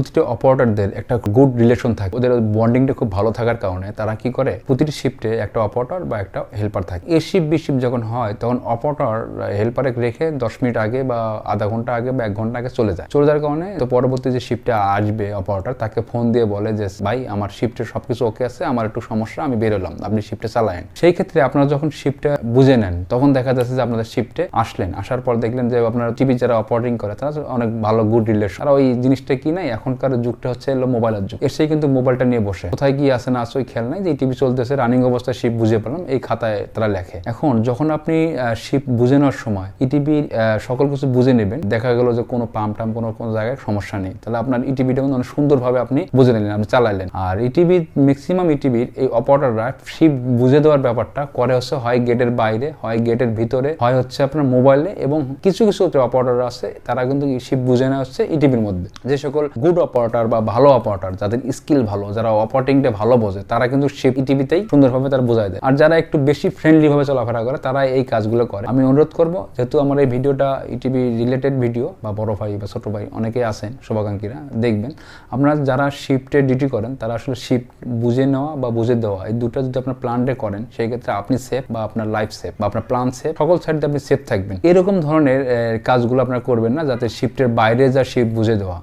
প্রতিটি অপারেটরদের একটা গুড রিলেশন থাকে, ওদের বন্ডিংটা খুব ভালো থাকার কারণে তারা কি করে, প্রতিটি শিফটে একটা অপারেটর বা একটা হেল্পার থাকে। এই শিফট বি শিফট যখন হয় তখন অপারেটর হেল্পারে রেখে 10 মিনিট আগে বা আধা ঘন্টা আগে বা 1 ঘন্টা আগে চলে যায়। চলে যাওয়ার কারণে তো পরবর্তী যে শিফটে আসবে অপারেটর তাকে ফোন দিয়ে বলে যে ভাই আমার শিফটে সবকিছু ওকে আছে, আমার একটু সমস্যা, আমি বেরোলাম, আপনি শিফটে চালায়েন। সেই ক্ষেত্রে আপনারা যখন শিফটে বুঝে নেন তখন দেখা যাচ্ছে যে আপনাদের শিফটে আসলেন, আসার পর দেখলেন যে আপনার টিভি যারা অপারেটিং করে তারা অনেক ভালো গুড রিলেশন। আর ওই জিনিসটা কি নাই, এখনকার যুগটা হচ্ছে মোবাইলের যুগ, এসেই কিন্তু মোবাইলটা নিয়ে বসে কোথায় কি আছে না আছে ওই খেয়াল নাই, যে টিভি চলতেছে রানিং অবস্থায় শিফট বুঝে পেলাম এই খাতায় তারা লেখে। এখন যখন আপনি শিফট বুঝে নেওয়ার সময় ইটিভি সকল কিছু বুঝে নেবেন, দেখা গেল যে কোনো পাম্প টাম কোনো জায়গায় সমস্যা নেই, তাহলে আপনার ইটিভিটা অনেক সুন্দরভাবে আপনি বুঝে নিলেন, আপনি চালাইলেন। আর ইটিভি ম্যাক্সিমাম ইটিভির এই অপারেটররা শিফট বুঝে দেওয়ার ব্যাপারটা করে হচ্ছে হয় গেটের বাইরে, হয় গেটের ভিতরে, হয় হচ্ছে আপনার মোবাইলে, এবং কিছু কিছু অপারেটর আছে তারা কিন্তু শিফট বুঝে নেওয়া হচ্ছে ইটিভির মধ্যে। যে সকল গুড অপারেটর বা ভালো অপারেটর, যাদের স্কিল ভালো, যারা অপারেটিংটা ভালো বোঝে, তারা কিন্তু শিফট ইটিভিতেই সুন্দরভাবে তারা বোঝায় দেয়। আর যারা একটু বেশি ফ্রেন্ডলি ভাবে চলাফেরা করে তারা এই কাজগুলো করে। আমি অনুরোধ করব, যেহেতু আমার এই ভিডিওটা ইটিভি রিলেটেড ভিডিও, বা বড় ভাই বা ছোট ভাই অনেকেই আছেন শুভাকাঙ্ক্ষীরা দেখবেন, আপনারা যারা শিফটে ডিউটি করেন তারা আসলে শিফট বুঝে নেওয়া বা বুঝে দেওয়া এই দুটো যদি আপনার প্ল্যানটে করেন, সেই ক্ষেত্রে আপনি সেফ, বা আপনার লাইফ সেফ, বা আপনার প্ল্যান সেফ, সকল সাইড দিয়ে আপনি সেফ থাকবেন। এরকম ধরনের কাজগুলো আপনারা করবেন না যাতে শিফটের বাইরে যা শিফট বুঝে দেওয়া।